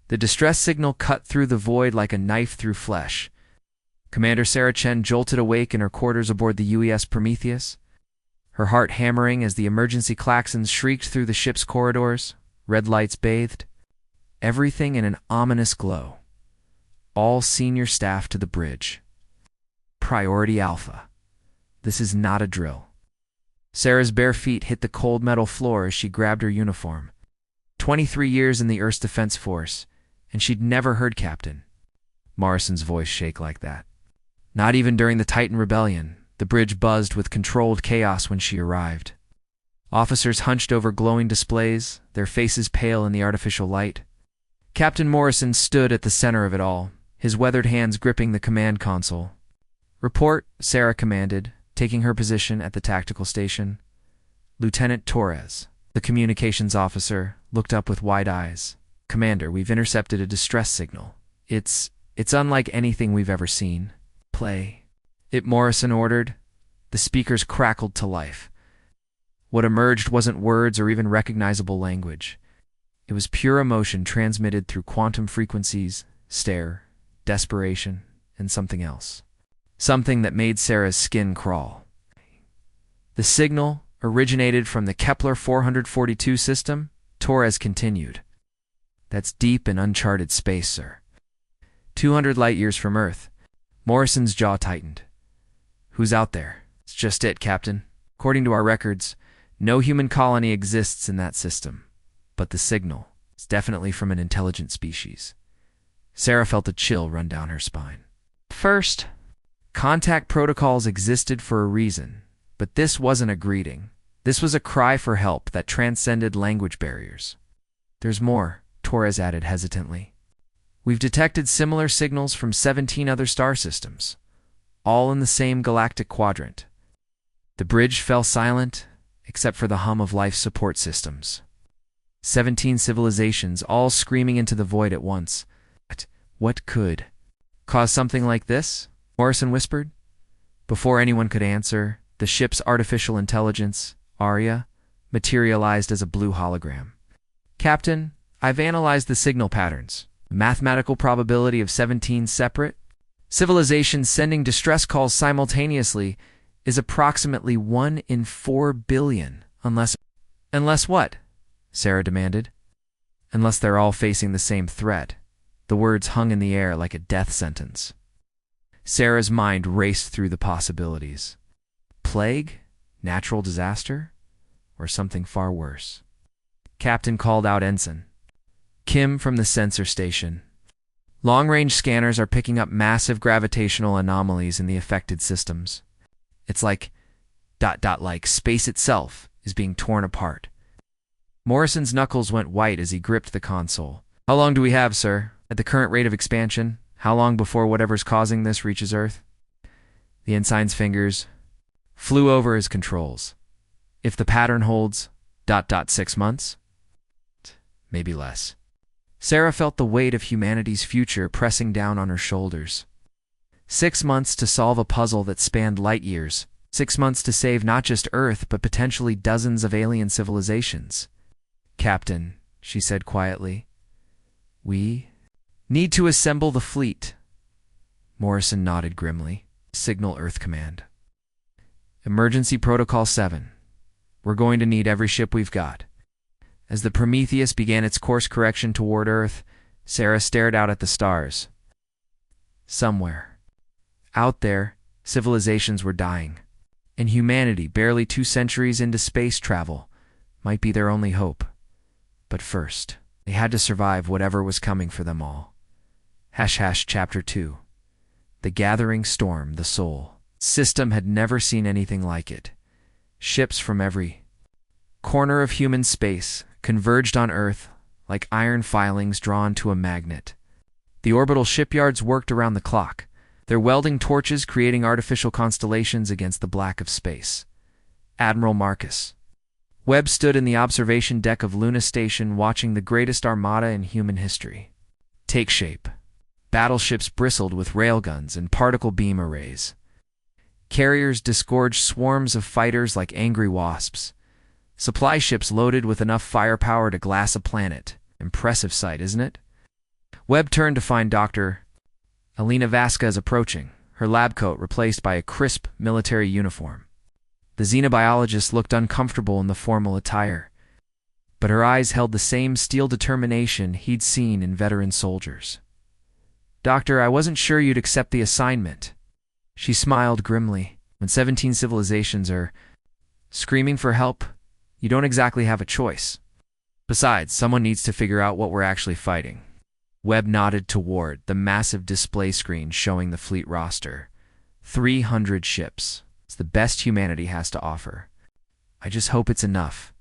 The distress signal cut through the void like a knife through flesh. Commander Sarah Chen jolted awake in her quarters aboard the UES Prometheus, her heart hammering as the emergency klaxons shrieked through the ship's corridors, red lights bathed, everything in an ominous glow. All senior staff to the bridge. Priority Alpha. This is not a drill. Sarah's bare feet hit the cold metal floor as she grabbed her uniform. 23 years in the Earth's Defense Force, and she'd never heard Captain Morrison's voice shake like that. Not even during the Titan Rebellion. The bridge buzzed with controlled chaos when she arrived. Officers hunched over glowing displays, their faces pale in the artificial light. Captain Morrison stood at the center of it all, his weathered hands gripping the command console. "Report," Sarah commanded, taking her position at the tactical station. Lieutenant Torres, the communications officer, looked up with wide eyes. "Commander, we've intercepted a distress signal. It's unlike anything we've ever seen." "Play it," Morrison ordered. The speakers crackled to life. What emerged wasn't words or even recognizable language. It was pure emotion transmitted through quantum frequencies, stare, desperation, and something else. Something that made Sarah's skin crawl. The signal originated from the Kepler 442 system, Torres continued. "That's deep and uncharted space, sir. 200 light-years from Earth." Morrison's jaw tightened. "Who's out there?" "It's just it, Captain. According to our records, no human colony exists in that system. But the signal is definitely from an intelligent species." Sarah felt a chill run down her spine. First, contact protocols existed for a reason, but this wasn't a greeting. This was a cry for help that transcended language barriers. "There's more," Torres added hesitantly. "We've detected similar signals from 17 other star systems, all in the same galactic quadrant." The bridge fell silent, except for the hum of life support systems. 17 civilizations, all screaming into the void at once. What could cause something like this?" Morrison whispered. Before anyone could answer, the ship's artificial intelligence, Aria, materialized as a blue hologram. "Captain, I've analyzed the signal patterns. The mathematical probability of 17 separate civilizations sending distress calls simultaneously is approximately 1 in 4 billion, unless what?" Sarah demanded. "Unless they're all facing the same threat." The words hung in the air like a death sentence. Sarah's mind raced through the possibilities. Plague? Natural disaster? Or something far worse? Captain called out Ensign Kim from the sensor station. "Long-range scanners are picking up massive gravitational anomalies in the affected systems. It's like space itself is being torn apart." Morrison's knuckles went white as he gripped the console. "How long do we have, sir? At the current rate of expansion, how long before whatever's causing this reaches Earth?" The ensign's fingers flew over his controls. "If the pattern holds, 6 months? Maybe less." Sarah felt the weight of humanity's future pressing down on her shoulders. 6 months to solve a puzzle that spanned light years. 6 months to save not just Earth, but potentially dozens of alien civilizations. "Captain," she said quietly, "we need to assemble the fleet." Morrison nodded grimly. "Signal Earth Command. Emergency Protocol 7. We're going to need every ship we've got." As the Prometheus began its course correction toward Earth, Sarah stared out at the stars. Somewhere out there, civilizations were dying, and humanity, barely 2 centuries into space travel, might be their only hope. But first, they had to survive whatever was coming for them all. Chapter 2. The Gathering Storm, the Soul. System had never seen anything like it. Ships from every corner of human space converged on Earth like iron filings drawn to a magnet. The orbital shipyards worked around the clock, their welding torches creating artificial constellations against the black of space. Admiral Marcus Webb stood in the observation deck of Luna Station watching the greatest armada in human history take shape. Battleships bristled with railguns and particle beam arrays. Carriers disgorged swarms of fighters like angry wasps. Supply ships loaded with enough firepower to glass a planet. Impressive sight, isn't it? Webb turned to find Dr. Alina Vasquez approaching, her lab coat replaced by a crisp military uniform. The xenobiologist looked uncomfortable in the formal attire, but her eyes held the same steel determination he'd seen in veteran soldiers. "Doctor, I wasn't sure you'd accept the assignment." She smiled grimly. "When 17 civilizations are screaming for help, you don't exactly have a choice. Besides, someone needs to figure out what we're actually fighting." Webb nodded toward the massive display screen showing the fleet roster. 300 ships. It's the best humanity has to offer. "I just hope it's enough."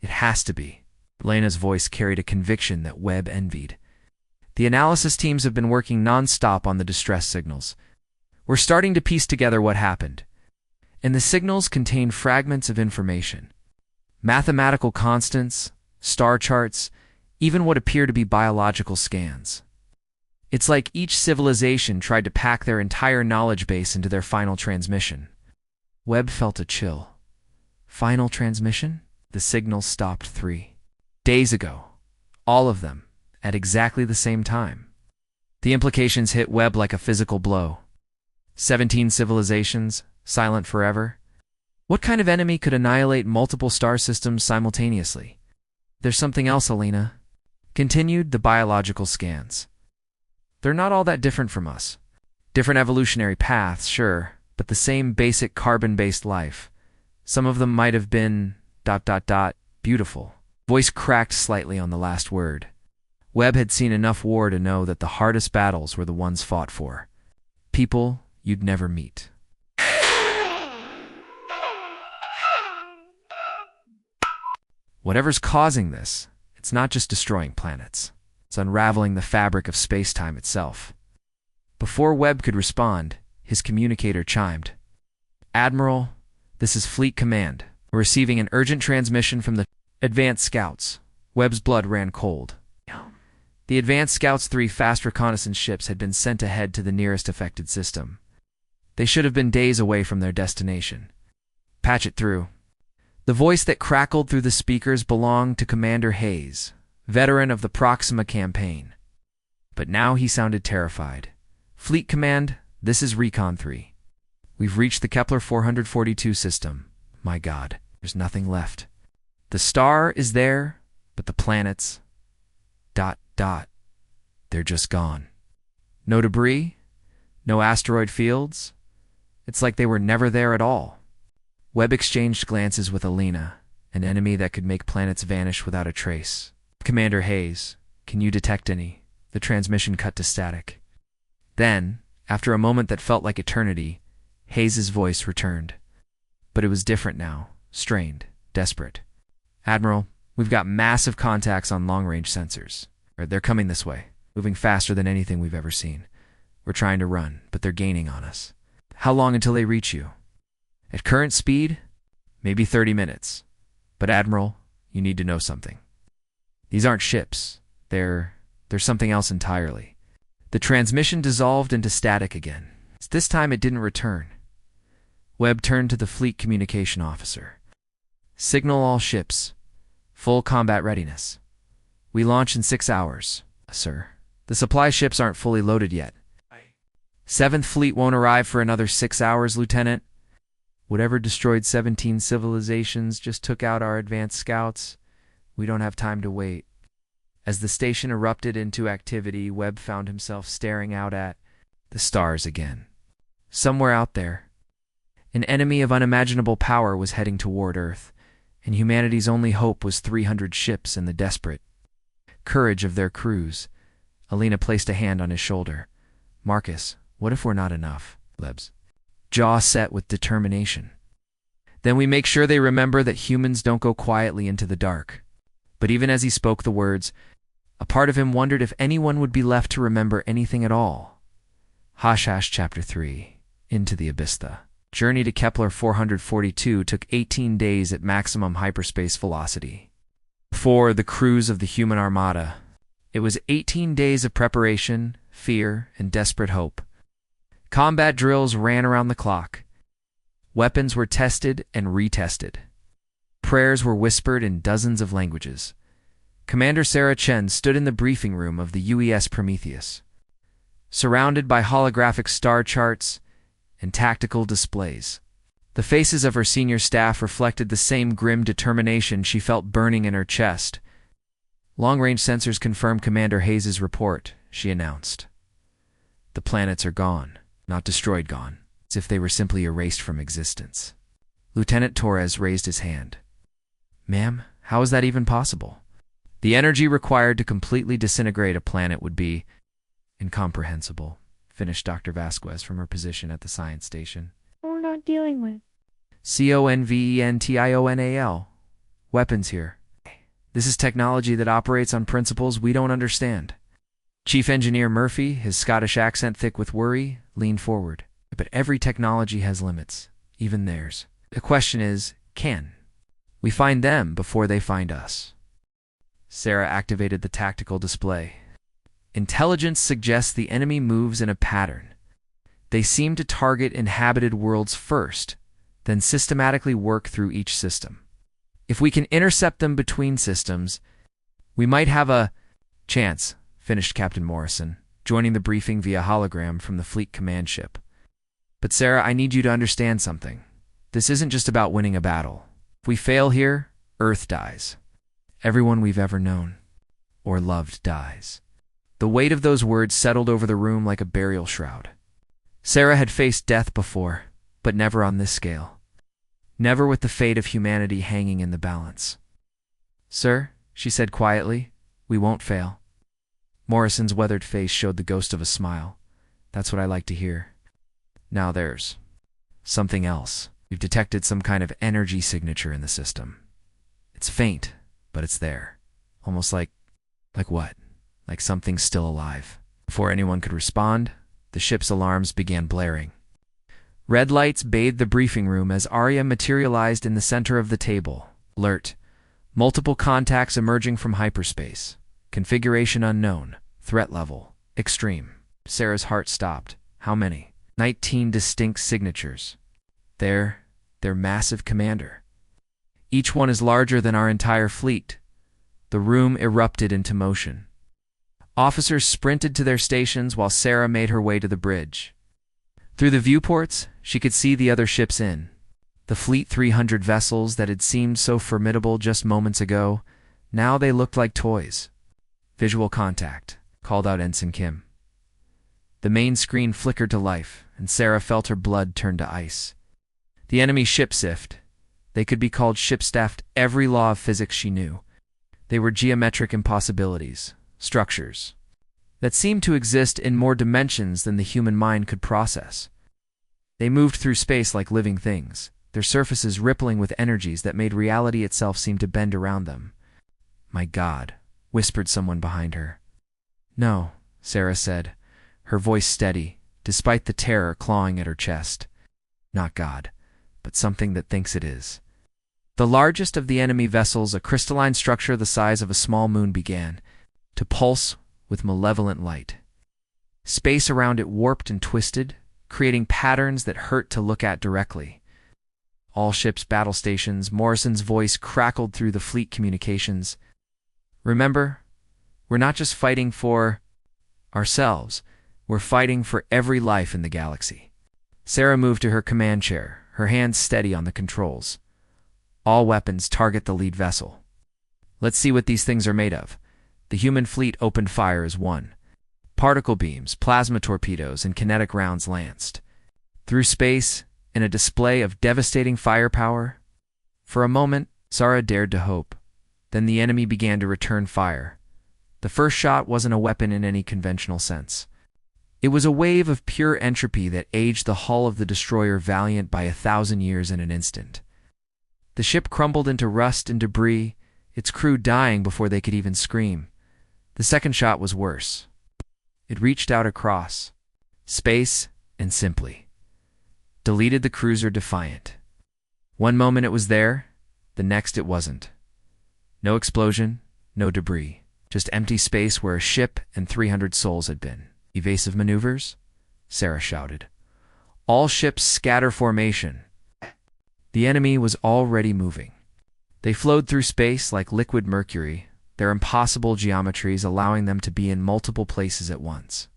"It has to be." Elena's voice carried a conviction that Webb envied. "The analysis teams have been working non-stop on the distress signals. We're starting to piece together what happened. And the signals contain fragments of information. Mathematical constants, star charts, even what appear to be biological scans. It's like each civilization tried to pack their entire knowledge base into their final transmission." Webb felt a chill. Final transmission? The signals stopped 3 days ago. All of them, at exactly the same time. The implications hit Webb like a physical blow. 17 civilizations, silent forever. What kind of enemy could annihilate multiple star systems simultaneously? "There's something else, Alina," continued the biological scans. "They're not all that different from us. Different evolutionary paths, sure, but the same basic carbon-based life. Some of them might have been ... beautiful." Voice cracked slightly on the last word. Webb had seen enough war to know that the hardest battles were the ones fought for people you'd never meet. Whatever's causing this, it's not just destroying planets. It's unraveling the fabric of space-time itself. Before Webb could respond, his communicator chimed. "Admiral, this is Fleet Command. We're receiving an urgent transmission from the Advanced Scouts." Webb's blood ran cold. The Advanced Scouts' 3 fast reconnaissance ships had been sent ahead to the nearest affected system. They should have been days away from their destination. "Patch it through." The voice that crackled through the speakers belonged to Commander Hayes, veteran of the Proxima campaign. But now he sounded terrified. "Fleet Command, this is Recon 3. We've reached the Kepler 442 system. My God, there's nothing left. The star is there, but the planets... they're just gone. No debris, no asteroid fields. It's like they were never there at all." Webb exchanged glances with Alina, an enemy that could make planets vanish without a trace. "Commander Hayes, can you detect any?" The transmission cut to static. Then, after a moment that felt like eternity, Hayes' voice returned. But it was different now, strained, desperate. "Admiral, we've got massive contacts on long-range sensors. They're coming this way, moving faster than anything we've ever seen. We're trying to run, but they're gaining on us. How long until they reach you?" "At current speed, maybe 30 minutes. But Admiral, you need to know something. These aren't ships. They're something else entirely." The transmission dissolved into static again. This time it didn't return. Webb turned to the fleet communication officer. "Signal all ships. Full combat readiness. We launch in 6 hours, sir. The supply ships aren't fully loaded yet." "Seventh Fleet won't arrive for another 6 hours, Lieutenant. Whatever destroyed 17 civilizations just took out our advanced scouts. We don't have time to wait." As the station erupted into activity, Webb found himself staring out at the stars again. Somewhere out there, an enemy of unimaginable power was heading toward Earth, and humanity's only hope was 300 ships and the desperate courage of their crews. Alina placed a hand on his shoulder. "Marcus, what if we're not enough?" Webb's jaw set with determination. "Then we make sure they remember that humans don't go quietly into the dark." But even as he spoke the words, a part of him wondered if anyone would be left to remember anything at all. Chapter 3. Into the Abyss. The journey to Kepler 442 took 18 days at maximum hyperspace velocity. For the crews of the human Armada, it was 18 days of preparation, fear, and desperate hope. Combat drills ran around the clock. Weapons were tested and retested. Prayers were whispered in dozens of languages. Commander Sarah Chen stood in the briefing room of the UES Prometheus, surrounded by holographic star charts and tactical displays. The faces of her senior staff reflected the same grim determination she felt burning in her chest. Long-range sensors confirm Commander Hayes' report, she announced. The planets are gone, not destroyed gone, as if they were simply erased from existence. Lieutenant Torres raised his hand. Ma'am, how is that even possible? The energy required to completely disintegrate a planet would be incomprehensible, finished Dr. Vasquez from her position at the science station. We're not dealing with CONVENTIONAL. Weapons here. This is technology that operates on principles we don't understand. Chief Engineer Murphy, his Scottish accent thick with worry, leaned forward. But every technology has limits, even theirs. The question is, can we find them before they find us? Sarah activated the tactical display. Intelligence suggests the enemy moves in a pattern. They seem to target inhabited worlds first, then systematically work through each system. If we can intercept them between systems, we might have a chance, finished Captain Morrison, joining the briefing via hologram from the fleet command ship. But Sarah, I need you to understand something. This isn't just about winning a battle. If we fail here, Earth dies. Everyone we've ever known or loved dies. The weight of those words settled over the room like a burial shroud. Sarah had faced death before, but never on this scale. Never with the fate of humanity hanging in the balance. Sir, she said quietly, we won't fail. Morrison's weathered face showed the ghost of a smile. That's what I like to hear. Now there's something else. We've detected some kind of energy signature in the system. It's faint, but it's there. Almost like what? Like something's still alive. Before anyone could respond, the ship's alarms began blaring. Red lights bathed the briefing room as Arya materialized in the center of the table. Alert. Multiple contacts emerging from hyperspace. Configuration unknown. Threat level extreme. Sarah's heart stopped. How many? 19 distinct signatures. They're massive, Commander. Each one is larger than our entire fleet. The room erupted into motion. Officers sprinted to their stations while Sarah made her way to the bridge. Through the viewports, she could see the other ships in. The Fleet 300 vessels that had seemed so formidable just moments ago, now they looked like toys. Visual contact, called out Ensign Kim. The main screen flickered to life, and Sarah felt her blood turn to ice. The enemy shipsift. They could be called ship-staffed. Every law of physics she knew. They were geometric impossibilities, structures that seemed to exist in more dimensions than the human mind could process. They moved through space like living things, their surfaces rippling with energies that made reality itself seem to bend around them. My God, whispered someone behind her. No, Sarah said, her voice steady, despite the terror clawing at her chest. Not God, but something that thinks it is. The largest of the enemy vessels, a crystalline structure the size of a small moon, began to pulse with malevolent light. Space around it warped and twisted, creating patterns that hurt to look at directly. All ships' battle stations, Morrison's voice crackled through the fleet communications. Remember, we're not just fighting for ourselves, we're fighting for every life in the galaxy. Sarah moved to her command chair, her hands steady on the controls. All weapons target the lead vessel. Let's see what these things are made of. The human fleet opened fire as one. Particle beams, plasma torpedoes, and kinetic rounds lanced. Through space, in a display of devastating firepower. For a moment, Sarah dared to hope. Then the enemy began to return fire. The first shot wasn't a weapon in any conventional sense. It was a wave of pure entropy that aged the hull of the destroyer Valiant by 1,000 years in an instant. The ship crumbled into rust and debris, its crew dying before they could even scream. The second shot was worse. It reached out across space and simply deleted the cruiser Defiant. One moment it was there, the next it wasn't. No explosion, no debris, just empty space where a ship and 300 souls had been. Evasive maneuvers? Sarah shouted. All ships scatter formation. The enemy was already moving. They flowed through space like liquid mercury, their impossible geometries allowing them to be in multiple places at once.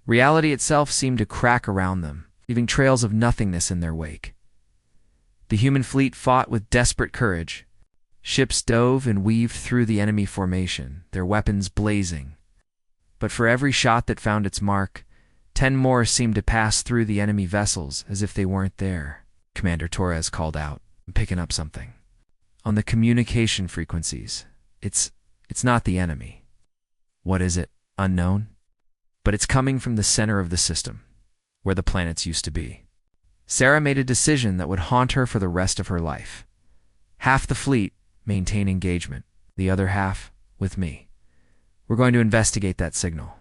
Reality itself seemed to crack around them, leaving trails of nothingness in their wake. The human fleet fought with desperate courage. Ships dove and weaved through the enemy formation, their weapons blazing. But for every shot that found its mark, 10 more seemed to pass through the enemy vessels as if they weren't there. Commander Torres called out, "I'm picking up something. On the communication frequencies, it's not the enemy." "What is it?" "Unknown. But it's coming from the center of the system, where the planets used to be." Sarah made a decision that would haunt her for the rest of her life. Half the fleet maintain engagement, the other half with me. We're going to investigate that signal.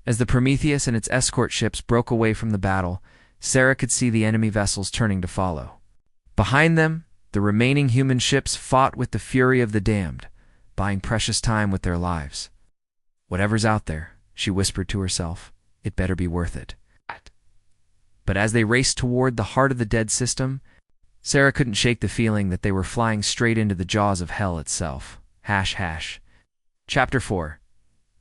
As the Prometheus and its escort ships broke away from the battle, Sarah could see the enemy vessels turning to follow. Behind them, the remaining human ships fought with the fury of the damned, buying precious time with their lives. "Whatever's out there," she whispered to herself, "it better be worth it." But as they raced toward the heart of the dead system, Sarah couldn't shake the feeling that they were flying straight into the jaws of hell itself. Chapter 4.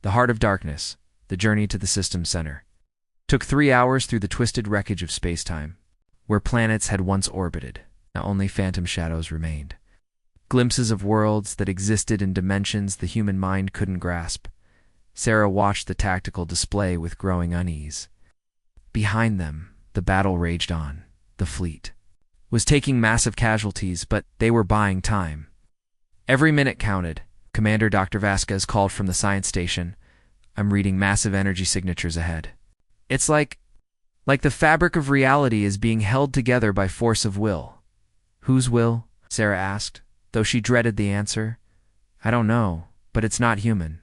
The Heart of Darkness, The Journey to the System Center. Took 3 hours through the twisted wreckage of space-time, where planets had once orbited. Now only phantom shadows remained. Glimpses of worlds that existed in dimensions the human mind couldn't grasp. Sarah watched the tactical display with growing unease. Behind them, the battle raged on. The fleet was taking massive casualties, but they were buying time. Every minute counted. Commander Dr. Vasquez called from the science station. "I'm reading massive energy signatures ahead. It's like the fabric of reality is being held together by force of will." "Whose will?" Sarah asked, though she dreaded the answer. "I don't know, but it's not human.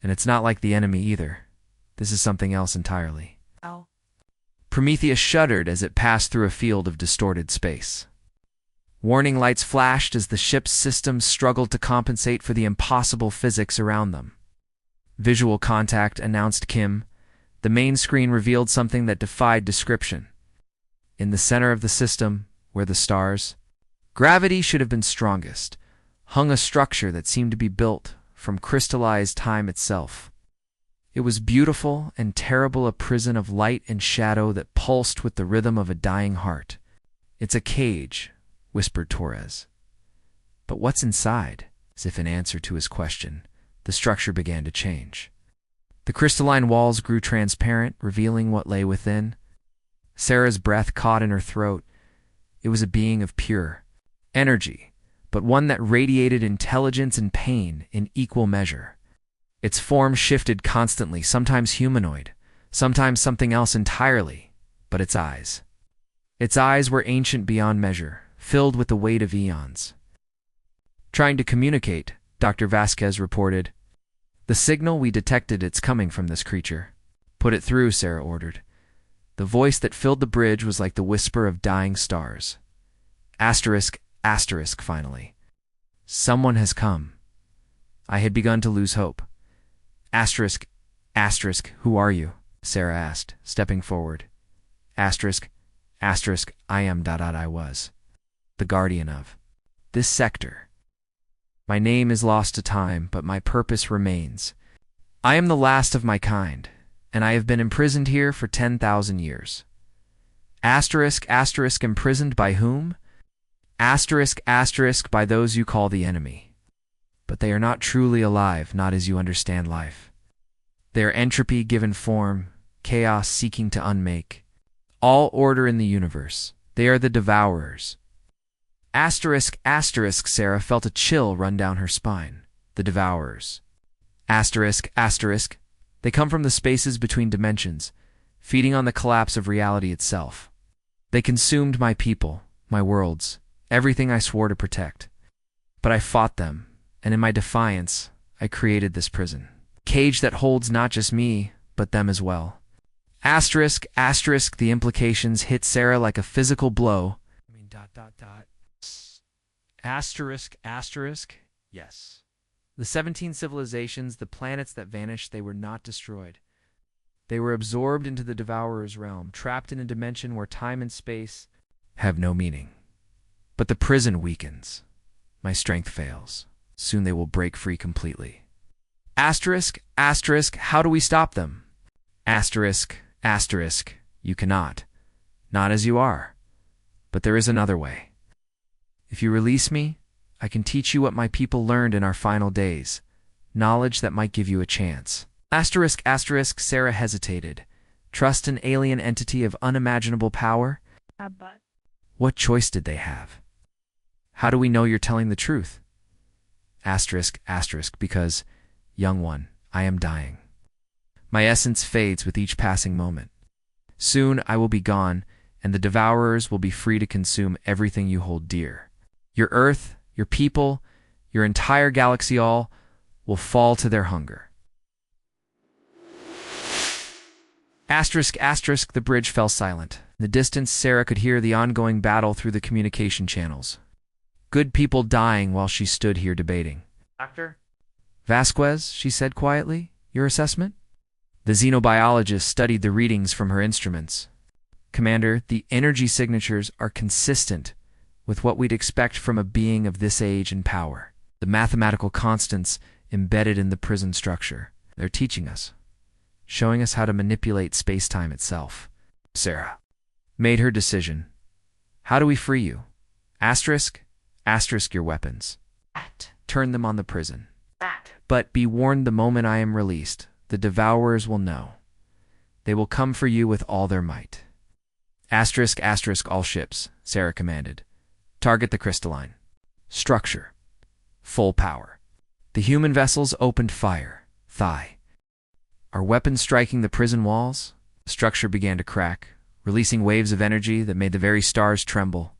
And it's not like the enemy either. This is something else entirely." Ow. Prometheus shuddered as it passed through a field of distorted space. Warning lights flashed as the ship's systems struggled to compensate for the impossible physics around them. "Visual contact," announced Kim. The main screen revealed something that defied description. In the center of the system, where the stars, gravity should have been strongest, hung a structure that seemed to be built from crystallized time itself. It was beautiful and terrible, a prison of light and shadow that pulsed with the rhythm of a dying heart. "It's a cage," whispered Torres. "But what's inside?" As if in answer to his question, the structure began to change. The crystalline walls grew transparent, revealing what lay within. Sarah's breath caught in her throat. It was a being of pure energy, but one that radiated intelligence and pain in equal measure. Its form shifted constantly, sometimes humanoid, sometimes something else entirely, but its eyes were ancient beyond measure, filled with the weight of eons. "Trying to communicate," Dr. Vasquez reported. "The signal we detected, it's coming from this creature." "Put it through," Sarah ordered. The voice that filled the bridge was like the whisper of dying stars. Asterisk, asterisk, finally. "Someone has come." I had begun to lose hope. Asterisk, asterisk, "Who are you?" Sarah asked, stepping forward. Asterisk, asterisk, "I am ... I was the guardian of this sector. My name is lost to time, but my purpose remains. I am the last of my kind, and I have been imprisoned here for 10,000 years. Asterisk, asterisk, imprisoned by whom? Asterisk, asterisk, by those you call the enemy. But they are not truly alive, not as you understand life. They are entropy given form, chaos seeking to unmake. All order in the universe. They are the devourers." Asterisk, asterisk, Sarah felt a chill run down her spine. The devourers. Asterisk, asterisk, they come from the spaces between dimensions, feeding on the collapse of reality itself. They consumed my people, my worlds, everything I swore to protect. But I fought them, and in my defiance, I created this prison. Cage that holds not just me, but them as well. Asterisk, asterisk, the implications hit Sarah like a physical blow. Asterisk, asterisk, yes. The 17 civilizations, the planets that vanished, they were not destroyed. They were absorbed into the Devourer's realm, trapped in a dimension where time and space have no meaning. But the prison weakens. My strength fails. Soon they will break free completely. Asterisk, asterisk, how do we stop them? Asterisk, asterisk, you cannot. Not as you are. But there is another way. If you release me, I can teach you what my people learned in our final days. Knowledge that might give you a chance. Asterisk, asterisk, Sarah hesitated. Trust an alien entity of unimaginable power? But What choice did they have? How do we know you're telling the truth? Asterisk, asterisk, because, young one, I am dying. My essence fades with each passing moment. Soon I will be gone, and the devourers will be free to consume everything you hold dear. Your Earth, your people, your entire galaxy all will fall to their hunger. Asterisk, asterisk, the bridge fell silent. In the distance, Sarah could hear the ongoing battle through the communication channels. Good people dying while she stood here debating. Doctor? Vasquez, she said quietly, your assessment? The xenobiologist studied the readings from her instruments. Commander, the energy signatures are consistent with what we'd expect from a being of this age and power. The mathematical constants embedded in the prison structure. They're teaching us, showing us how to manipulate space-time itself. Sarah made her decision. How do we free you? Asterisk, asterisk your weapons. Turn them on the prison. But be warned, the moment I am released, the devourers will know. They will come for you with all their might. Asterisk, asterisk, all ships, Sarah commanded. Target the crystalline. Structure. Full power. The human vessels opened fire. Thigh. Our weapons striking the prison walls? The structure began to crack, releasing waves of energy that made the very stars tremble.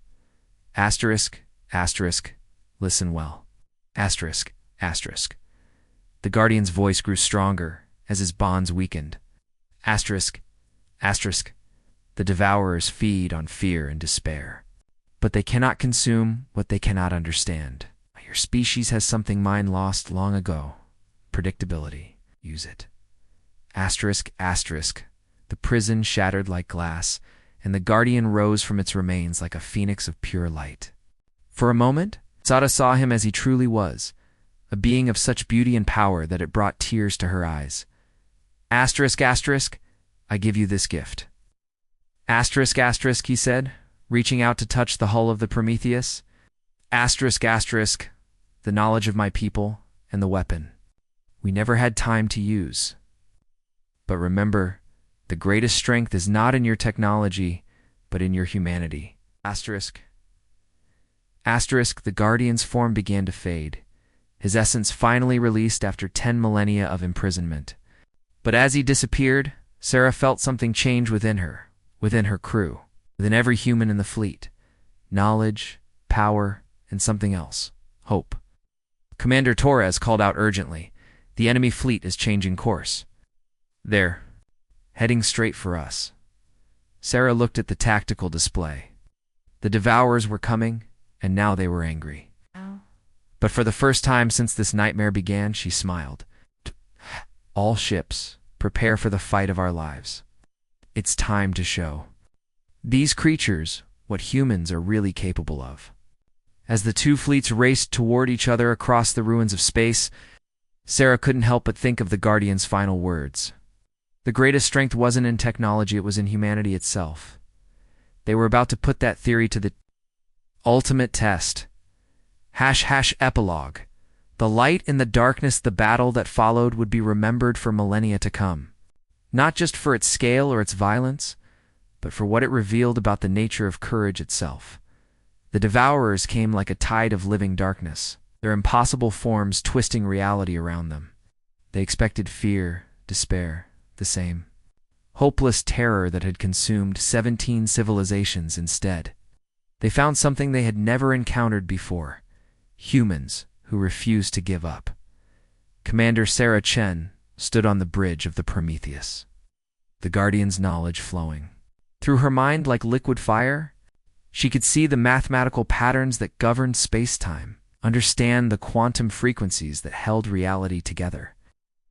Asterisk, asterisk, listen well. Asterisk, asterisk. The Guardian's voice grew stronger as his bonds weakened. Asterisk, asterisk, the devourers feed on fear and despair. But they cannot consume what they cannot understand. Your species has something mine lost long ago. Predictability. Use it. Asterisk, asterisk. The prison shattered like glass, and the Guardian rose from its remains like a phoenix of pure light. For a moment, Sada saw him as he truly was, a being of such beauty and power that it brought tears to her eyes. Asterisk, asterisk, I give you this gift. Asterisk, asterisk, he said, reaching out to touch the hull of the Prometheus. Asterisk, asterisk, the knowledge of my people and the weapon we never had time to use. But remember, the greatest strength is not in your technology, but in your humanity. Asterisk. Asterisk, the Guardian's form began to fade, his essence finally released after 10 millennia of imprisonment. But as he disappeared, Sarah felt something change within her crew, within every human in the fleet. Knowledge, power, and something else. Hope. Commander Torres called out urgently. The enemy fleet is changing course. They're heading straight for us. Sarah looked at the tactical display. The devourers were coming, and now they were angry. But for the first time since this nightmare began, she smiled. All ships, prepare for the fight of our lives. It's time to show these creatures what humans are really capable of. As the two fleets raced toward each other across the ruins of space, Sarah couldn't help but think of the Guardian's final words. The greatest strength wasn't in technology, it was in humanity itself. They were about to put that theory to the ultimate test. Epilogue. The light in the darkness, the battle that followed would be remembered for millennia to come. Not just for its scale or its violence, but for what it revealed about the nature of courage itself. The devourers came like a tide of living darkness, their impossible forms twisting reality around them. They expected fear, despair, the same. Hopeless terror that had consumed 17 civilizations instead. They found something they had never encountered before. Humans who refused to give up. Commander Sarah Chen stood on the bridge of the Prometheus, the Guardian's knowledge flowing. Through her mind like liquid fire, she could see the mathematical patterns that governed space-time, understand the quantum frequencies that held reality together.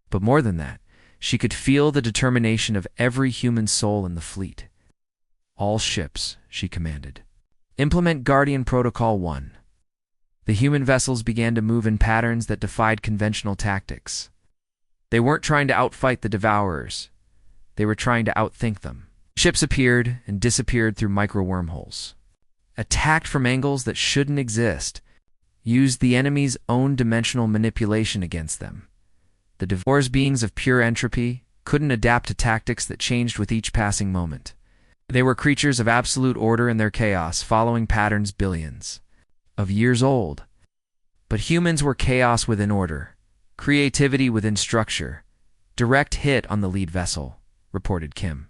But more than that, she could feel the determination of every human soul in the fleet. All ships, she commanded. Implement Guardian Protocol 1. The human vessels began to move in patterns that defied conventional tactics. They weren't trying to outfight the Devourers. They were trying to outthink them. Ships appeared and disappeared through micro-wormholes. Attacked from angles that shouldn't exist, used the enemy's own dimensional manipulation against them. The Devourers, beings of pure entropy, couldn't adapt to tactics that changed with each passing moment. They were creatures of absolute order in their chaos, following patterns billions of years old. But humans were chaos within order, creativity within structure. Direct hit on the lead vessel, reported Kim.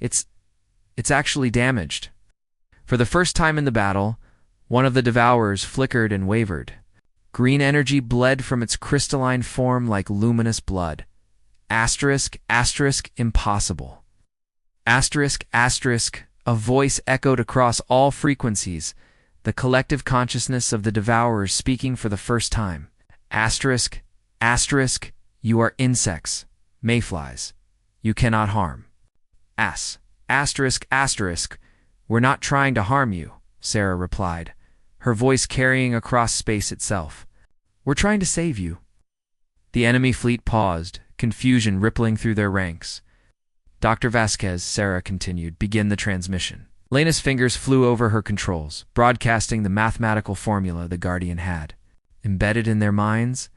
It's actually damaged. For the first time in the battle, one of the Devourers flickered and wavered. Green energy bled from its crystalline form like luminous blood. Asterisk, asterisk, impossible. Asterisk, asterisk, a voice echoed across all frequencies, the collective consciousness of the Devourers speaking for the first time. Asterisk, asterisk, you are insects, mayflies. You cannot harm. Asterisk, asterisk, we're not trying to harm you, Sarah replied, her voice carrying across space itself. We're trying to save you. The enemy fleet paused, confusion rippling through their ranks. Dr. Vasquez, Sarah continued, begin the transmission. Lena's fingers flew over her controls, broadcasting the mathematical formula the Guardian had. Embedded in their minds,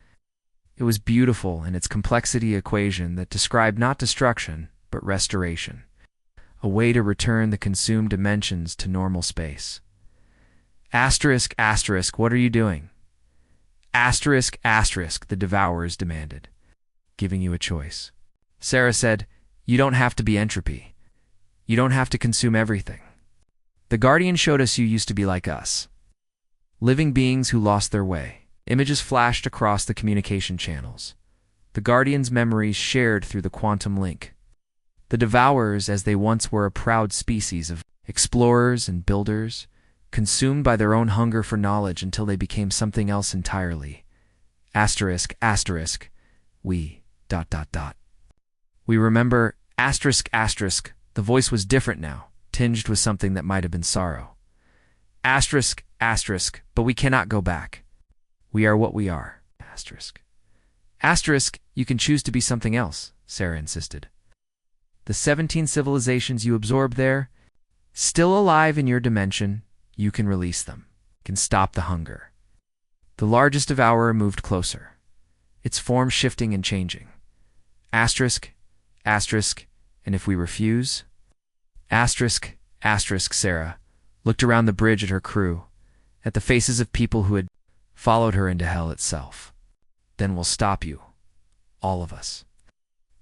it was beautiful in its complexity equation that described not destruction, but restoration. A way to return the consumed dimensions to normal space. Asterisk, asterisk, what are you doing? Asterisk, asterisk, the Devourers demanded, giving you a choice. Sarah said, you don't have to be entropy. You don't have to consume everything. The Guardian showed us you used to be like us. Living beings who lost their way. Images flashed across the communication channels. The Guardian's memories shared through the quantum link. The Devourers, as they once were a proud species of explorers and builders, consumed by their own hunger for knowledge until they became something else entirely. Asterisk, asterisk, we, ... We remember, asterisk, asterisk, the voice was different now, tinged with something that might have been sorrow. Asterisk, asterisk, but we cannot go back. We are what we are. Asterisk. Asterisk, you can choose to be something else, Sarah insisted. The 17 civilizations you absorbed there, still alive in your dimension, you can release them, can stop the hunger. The largest Devourer moved closer, its form shifting and changing. Asterisk, asterisk, and if we refuse? Asterisk, asterisk, Sarah looked around the bridge at her crew, at the faces of people who had followed her into hell itself. Then we'll stop you, all of us.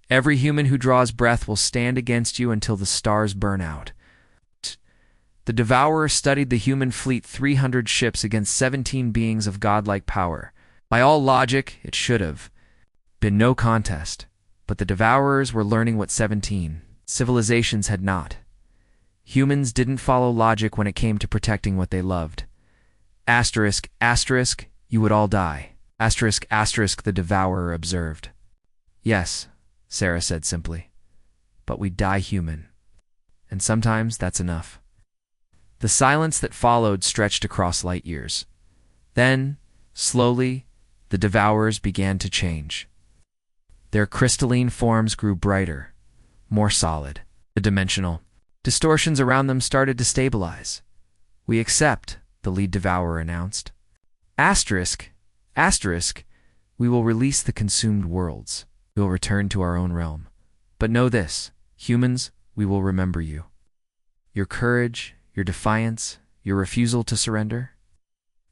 Every human who draws breath will stand against you until the stars burn out. The Devourer studied the human fleet, 300 ships against 17 beings of godlike power. By all logic, it should have been no contest, but the Devourers were learning what 17 civilizations had not. Humans didn't follow logic when it came to protecting what they loved. Asterisk, asterisk, you would all die. Asterisk, asterisk, the Devourer observed. Yes, Sarah said simply, but we die human, and sometimes that's enough. The silence that followed stretched across light years. Then, slowly, the Devourers began to change. Their crystalline forms grew brighter, more solid. The dimensional distortions around them started to stabilize. We accept, the lead Devourer announced. Asterisk, asterisk, we will release the consumed worlds. We will return to our own realm. But know this, humans, we will remember you. Your courage, your defiance, your refusal to surrender.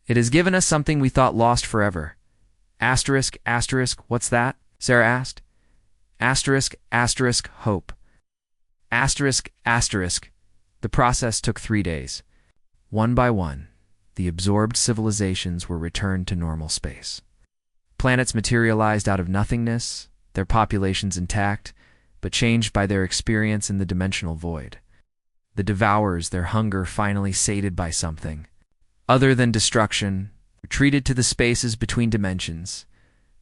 It has given us something we thought lost forever. Asterisk, asterisk, what's that? Sarah asked. Asterisk, asterisk, hope. Asterisk, asterisk. The process took 3 days. One by one, the absorbed civilizations were returned to normal space. Planets materialized out of nothingness, their populations intact, but changed by their experience in the dimensional void. The Devourers, their hunger finally sated by something other than destruction, retreated to the spaces between dimensions.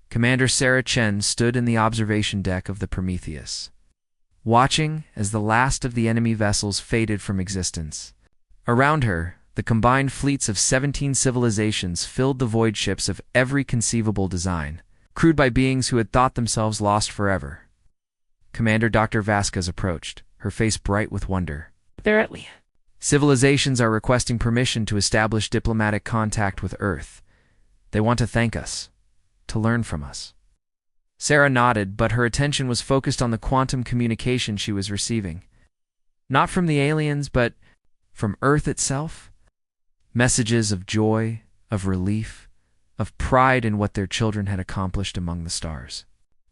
Commander Sarah Chen stood in the observation deck of the Prometheus, watching as the last of the enemy vessels faded from existence. Around her, The combined fleets of 17 civilizations filled the void ships of every conceivable design, crewed by beings who had thought themselves lost forever. Commander Dr. Vasquez approached, her face bright with wonder. Apparently. Civilizations are requesting permission to establish diplomatic contact with Earth. They want to thank us, to learn from us. Sarah nodded, but her attention was focused on the quantum communication she was receiving. Not from the aliens, but from Earth itself. Messages of joy, of relief, of pride in what their children had accomplished among the stars.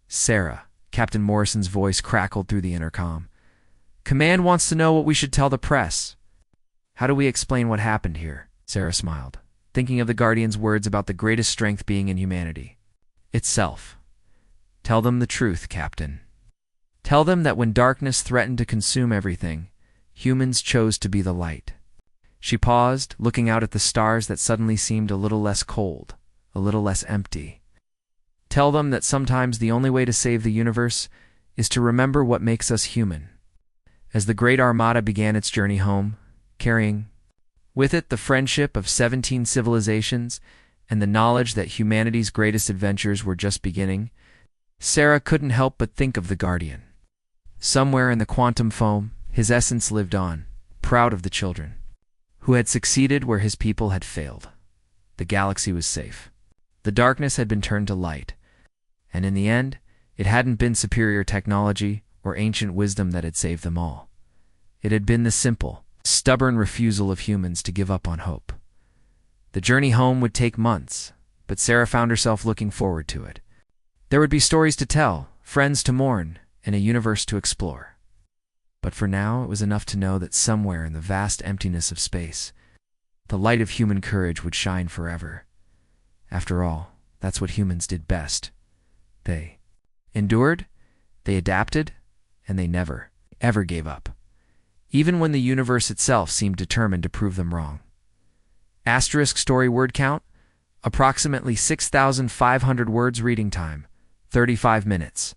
Sarah, Captain Morrison's voice crackled through the intercom. Command wants to know what we should tell the press. How do we explain what happened here? Sarah smiled, thinking of the Guardian's words about the greatest strength being in humanity itself. Tell them the truth, Captain. Tell them that when darkness threatened to consume everything, humans chose to be the light. She paused, looking out at the stars that suddenly seemed a little less cold, a little less empty. Tell them that sometimes the only way to save the universe is to remember what makes us human. As the great Armada began its journey home, carrying with it the friendship of 17 civilizations and the knowledge that humanity's greatest adventures were just beginning, Sarah couldn't help but think of the Guardian. Somewhere in the quantum foam, his essence lived on, proud of the children, who had succeeded where his people had failed. The galaxy was safe. The darkness had been turned to light, and in the end, it hadn't been superior technology or ancient wisdom that had saved them all. It had been the simple, stubborn refusal of humans to give up on hope. The journey home would take months, but Sarah found herself looking forward to it. There would be stories to tell, friends to mourn, and a universe to explore. But for now, it was enough to know that somewhere in the vast emptiness of space, the light of human courage would shine forever. After all, that's what humans did best. They endured, they adapted, and they never, ever gave up, even when the universe itself seemed determined to prove them wrong. Asterisk story word count, approximately 6,500 words reading time, 35 minutes.